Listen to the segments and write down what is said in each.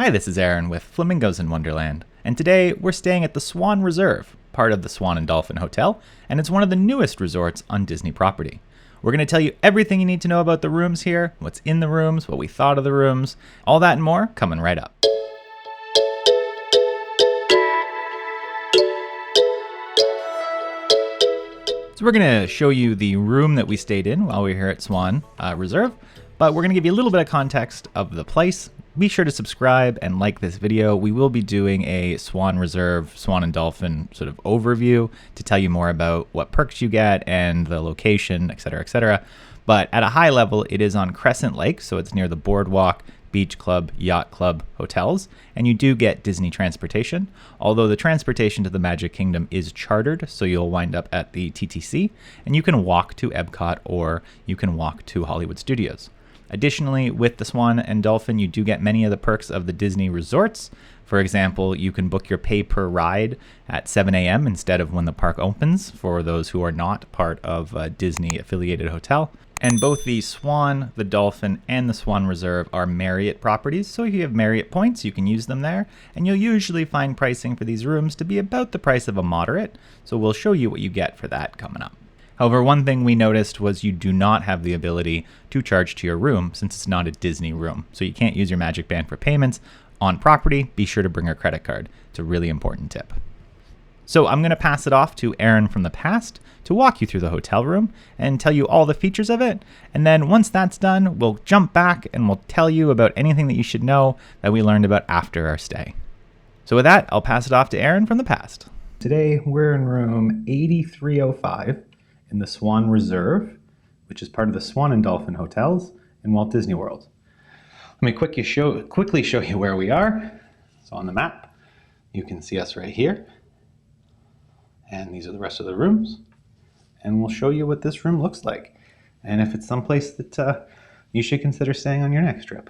Hi, this is Aaron with Flamingos in Wonderland, and today we're staying at the Swan Reserve, part of the Swan and Dolphin Hotel, and it's one of the newest resorts on Disney property. We're going to tell you everything you need to know about the rooms here, what's in the rooms, what we thought of the rooms, all that and more coming right up. So we're going to show you the room that we stayed in while we were here at Swan Reserve, but we're going to give you a little bit of context of the place. Be sure to subscribe and like this video. We will be doing a Swan Reserve, Swan and Dolphin sort of overview to tell you more about what perks you get and the location, etc., etc. But at a high level, it is on Crescent Lake, so it's near the Boardwalk, Beach Club, Yacht Club hotels, and you do get Disney transportation, although the transportation to the Magic Kingdom is chartered, so you'll wind up at the TTC, and you can walk to Epcot or you can walk to Hollywood Studios. Additionally, with the Swan and Dolphin, you do get many of the perks of the Disney resorts. For example, you can book your pay per ride at 7 a.m. instead of when the park opens for those who are not part of a Disney affiliated hotel. And both the Swan, the Dolphin, and the Swan Reserve are Marriott properties, so if you have Marriott points, you can use them there, and you'll usually find pricing for these rooms to be about the price of a moderate, so we'll show you what you get for that coming up. However, one thing we noticed was you do not have the ability to charge to your room since it's not a Disney room, so you can't use your Magic Band for payments. On property, be sure to bring a credit card. It's a really important tip. So I'm going to pass it off to Aaron from the past to walk you through the hotel room and tell you all the features of it. And then once that's done, we'll jump back and we'll tell you about anything that you should know that we learned about after our stay. So with that, I'll pass it off to Aaron from the past. Today, we're in room 8305 in the Swan Reserve, which is part of the Swan and Dolphin hotels in Walt Disney World. Let me quickly show you where we are. So on the map, you can see us right here. And these are the rest of the rooms. And we'll show you what this room looks like and if it's someplace that you should consider staying on your next trip.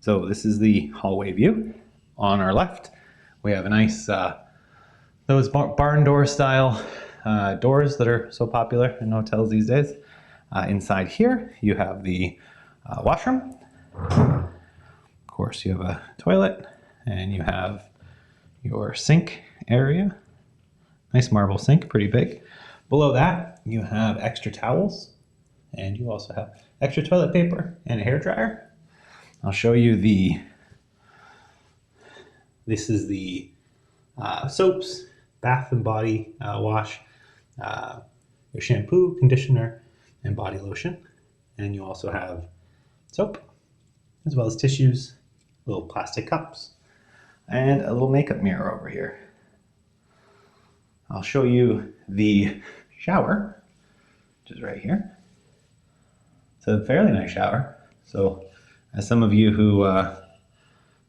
So this is the hallway view. On our left, we have a nice, those barn door style doors that are so popular in hotels these days. Inside here, you have the washroom. Of course, you have a toilet and you have your sink area. Nice marble sink, pretty big. Below that, you have extra towels, and you also have extra toilet paper and a hairdryer. I'll show you this is the soaps, bath and body wash, your shampoo, conditioner, and body lotion. And you also have soap, as well as tissues, little plastic cups, and a little makeup mirror over here. I'll show you the shower, which is right here. It's a fairly nice shower. So as some of you who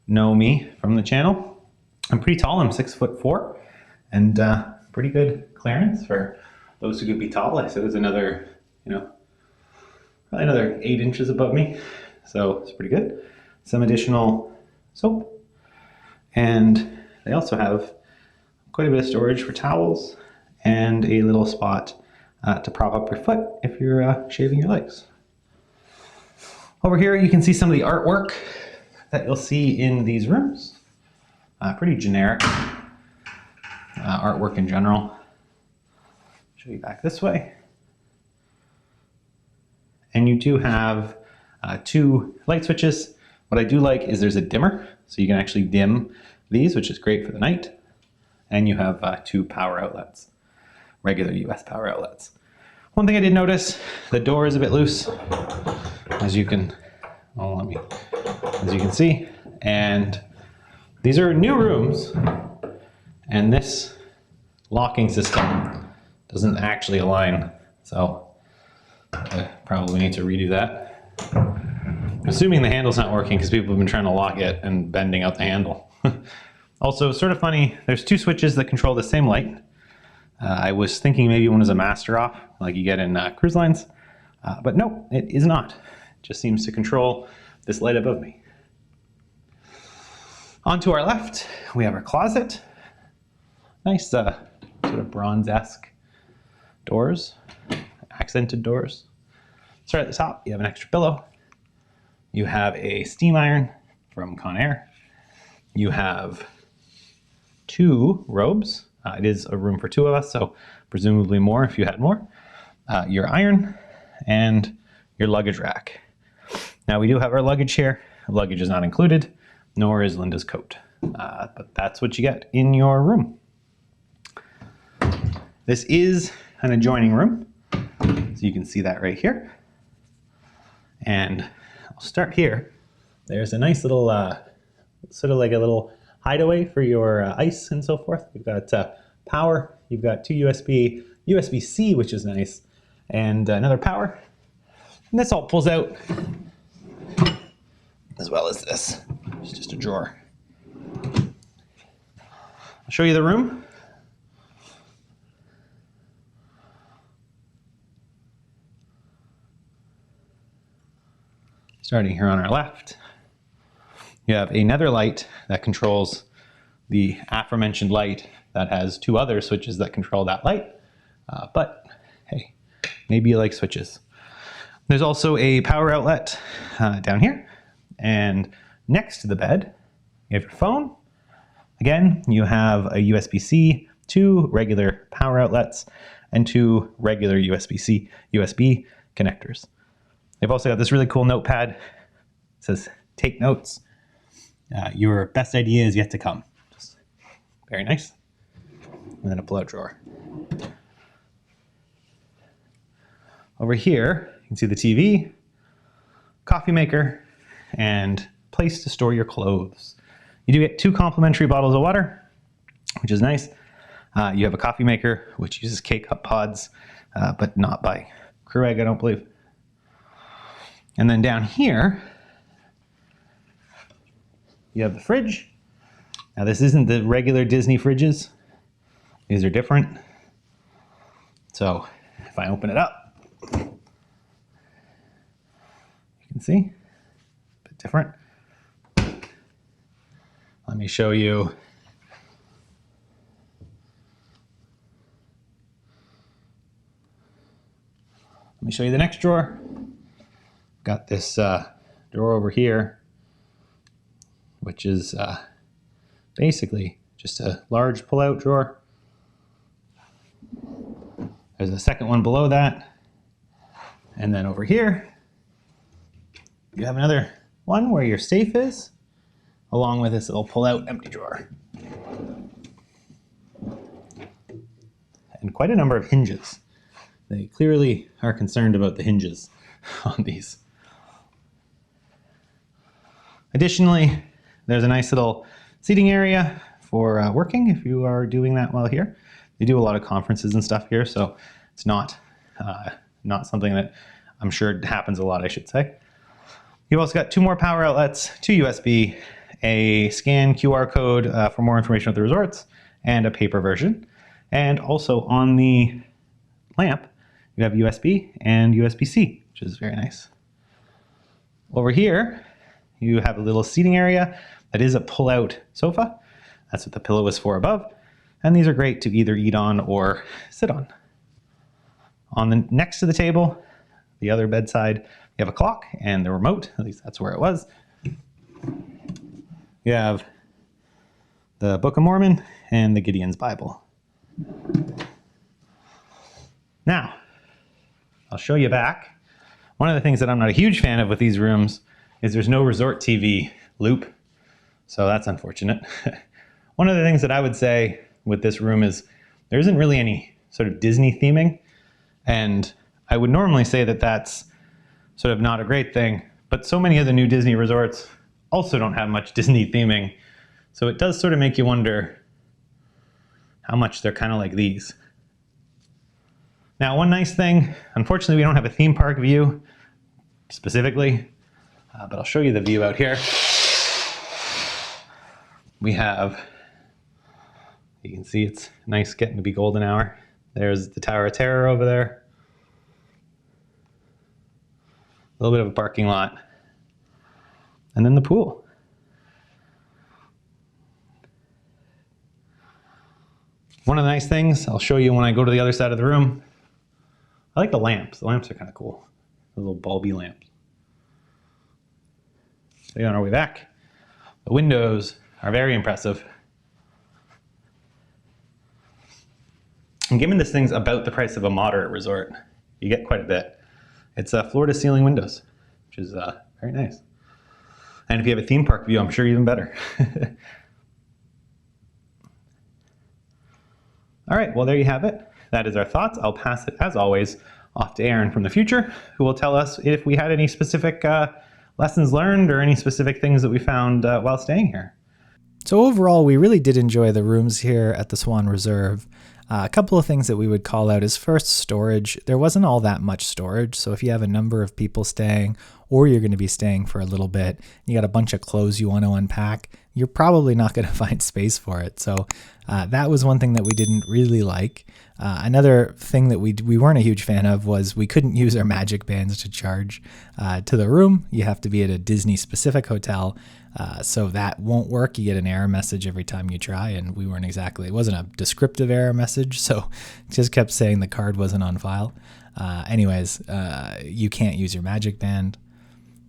know me from the channel, I'm pretty tall. I'm 6'4", and pretty good clearance for those who could be tall. I said there's another, probably another 8 inches above me. So it's pretty good. Some additional soap. And they also have quite a bit of storage for towels and a little spot to prop up your foot if you're shaving your legs. Over here you can see some of the artwork that you'll see in these rooms. Pretty generic artwork in general. Show you back this way. And you do have 2 light switches. What I do like is there's a dimmer, so you can actually dim these, which is great for the night. And you have 2 power outlets, regular US power outlets. One thing I did notice, the door is a bit loose, as you can see. And these are new rooms, and this locking system doesn't actually align, so I probably need to redo that. I'm assuming the handle's not working because people have been trying to lock it and bending out the handle. Also, sort of funny, there's 2 switches that control the same light. I was thinking maybe one is a master off, like you get in cruise lines, but no, it is not. It just seems to control this light above me. On to our left, we have our closet. Nice sort of bronze-esque doors, accented doors. Start at the top, you have an extra pillow. You have a steam iron from Conair. You have 2 robes. It is a room for 2 of us, so presumably more if you had more. Your iron and your luggage rack. Now we do have our luggage here. Luggage is not included, nor is Linda's coat. But that's what you get in your room. This is an adjoining room, so you can see that right here. And I'll start here. There's a nice little, sort of like a little hideaway for your ice and so forth. You've got power, you've got 2 USB-C, which is nice, and another power. And this all pulls out, as well as this. It's just a drawer. I'll show you the room. Starting here on our left, you have another light that controls the aforementioned light that has 2 other switches that control that light. But hey, maybe you like switches. There's also a power outlet down here. And next to the bed, you have your phone. Again, you have a USB-C, 2 regular power outlets, and 2 regular USB connectors. They've also got this really cool notepad. It says, "Take notes. Your best idea is yet to come." Just very nice. And then a pull-out drawer. Over here, you can see the TV, coffee maker, and place to store your clothes. You do get 2 complimentary bottles of water, which is nice. You have a coffee maker, which uses K-Cup pods, but not by Keurig, I don't believe. And then down here, you have the fridge. Now this isn't the regular Disney fridges. These are different. So if I open it up, you can see, a bit different. Let me show you. Let me show you the next drawer. Got this drawer over here, which is basically just a large pull-out drawer. There's a second one below that. And then over here, you have another one where your safe is, along with this little pull-out empty drawer. And quite a number of hinges. They clearly are concerned about the hinges on these. Additionally, there's a nice little seating area for working if you are doing that while here. They do a lot of conferences and stuff here, so it's not something that I'm sure happens a lot, I should say. You've also got 2 more power outlets, 2 USB, a scan QR code for more information about the resorts, and a paper version. And also on the lamp, you have USB and USB-C, which is very nice. Over here, you have a little seating area that is a pull-out sofa. That's what the pillow is for above. And these are great to either eat on or sit on. On the next to the table, the other bedside, you have a clock and the remote, at least that's where it was. You have the Book of Mormon and the Gideon's Bible. Now, I'll show you back. One of the things that I'm not a huge fan of with these rooms is there's no resort TV loop, so that's unfortunate. One of the things that I would say with this room is there isn't really any sort of Disney theming, and I would normally say that that's sort of not a great thing, but so many of the new Disney resorts also don't have much Disney theming, so it does sort of make you wonder how much they're kind of like these. Now, one nice thing, unfortunately we don't have a theme park view specifically, but I'll show you the view out here. We have, you can see it's nice getting to be golden hour. There's the Tower of Terror over there. A little bit of a parking lot. And then the pool. One of the nice things, I'll show you when I go to the other side of the room. I like the lamps. The lamps are kind of cool. The little bulby lamps. So on our way back, The windows are very impressive. And given this thing's about the price of a moderate resort, you get quite a bit. It's floor-to-ceiling windows, which is very nice. And if you have a theme park view, I'm sure even better. All right, well, there you have it. That is our thoughts. I'll pass it, as always, off to Aaron from the future, who will tell us if we had any specific lessons learned or any specific things that we found while staying here. So overall, we really did enjoy the rooms here at the Swan Reserve. A couple of things that we would call out is first, storage. There wasn't all that much storage, so if you have a number of people staying or you're going to be staying for a little bit, you got a bunch of clothes you want to unpack, you're probably not going to find space for it. So that was one thing that we didn't really like. Another thing that we weren't a huge fan of was we couldn't use our magic bands to charge to the room. You have to be at a Disney specific hotel. So that won't work. You get an error message every time you try, and we weren't exactly, it wasn't a descriptive error message, so it just kept saying the card wasn't on file. Anyways, you can't use your magic band.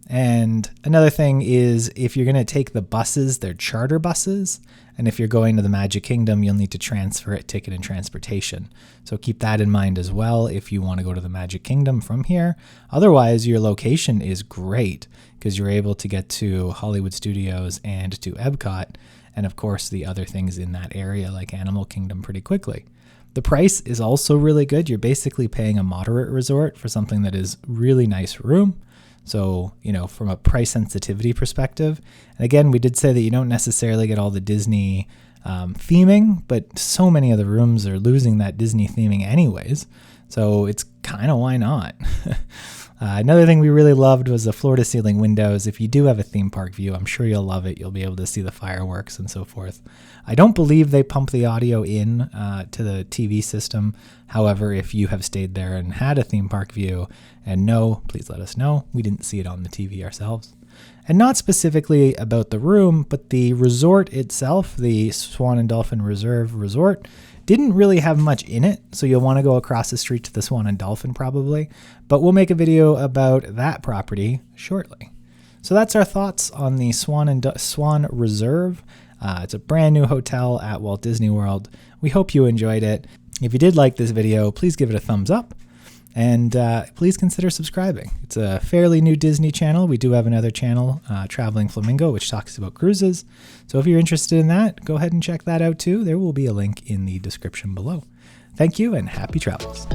And another thing is if you're going to take the buses, they're charter buses. And if you're going to the Magic Kingdom, you'll need to transfer it, ticket and transportation. So keep that in mind as well if you want to go to the Magic Kingdom from here. Otherwise, your location is great because you're able to get to Hollywood Studios and to Epcot. And of course, the other things in that area like Animal Kingdom pretty quickly. The price is also really good. You're basically paying a moderate resort for something that is really nice room. So, you know, from a price sensitivity perspective, and again, we did say that you don't necessarily get all the Disney theming, but so many of the rooms are losing that Disney theming anyways. So it's kind of why not? Another thing we really loved was the floor-to-ceiling windows. If you do have a theme park view, I'm sure you'll love it. You'll be able to see the fireworks and so forth. I don't believe they pump the audio in to the TV system. However, if you have stayed there and had a theme park view and know, please let us know. We didn't see it on the TV ourselves. And not specifically about the room, but the resort itself, the Swan and Dolphin Reserve Resort, didn't really have much in it, so you'll want to go across the street to the Swan and Dolphin probably, but we'll make a video about that property shortly. So that's our thoughts on the Swan Reserve. It's a brand new hotel at Walt Disney World. We hope you enjoyed it. If you did like this video, please give it a thumbs up. And please consider subscribing. It's a fairly new Disney channel. We do have another channel, Traveling Flamingo, which talks about cruises. So if you're interested in that, go ahead and check that out too. There will be a link in the description below. Thank you and happy travels.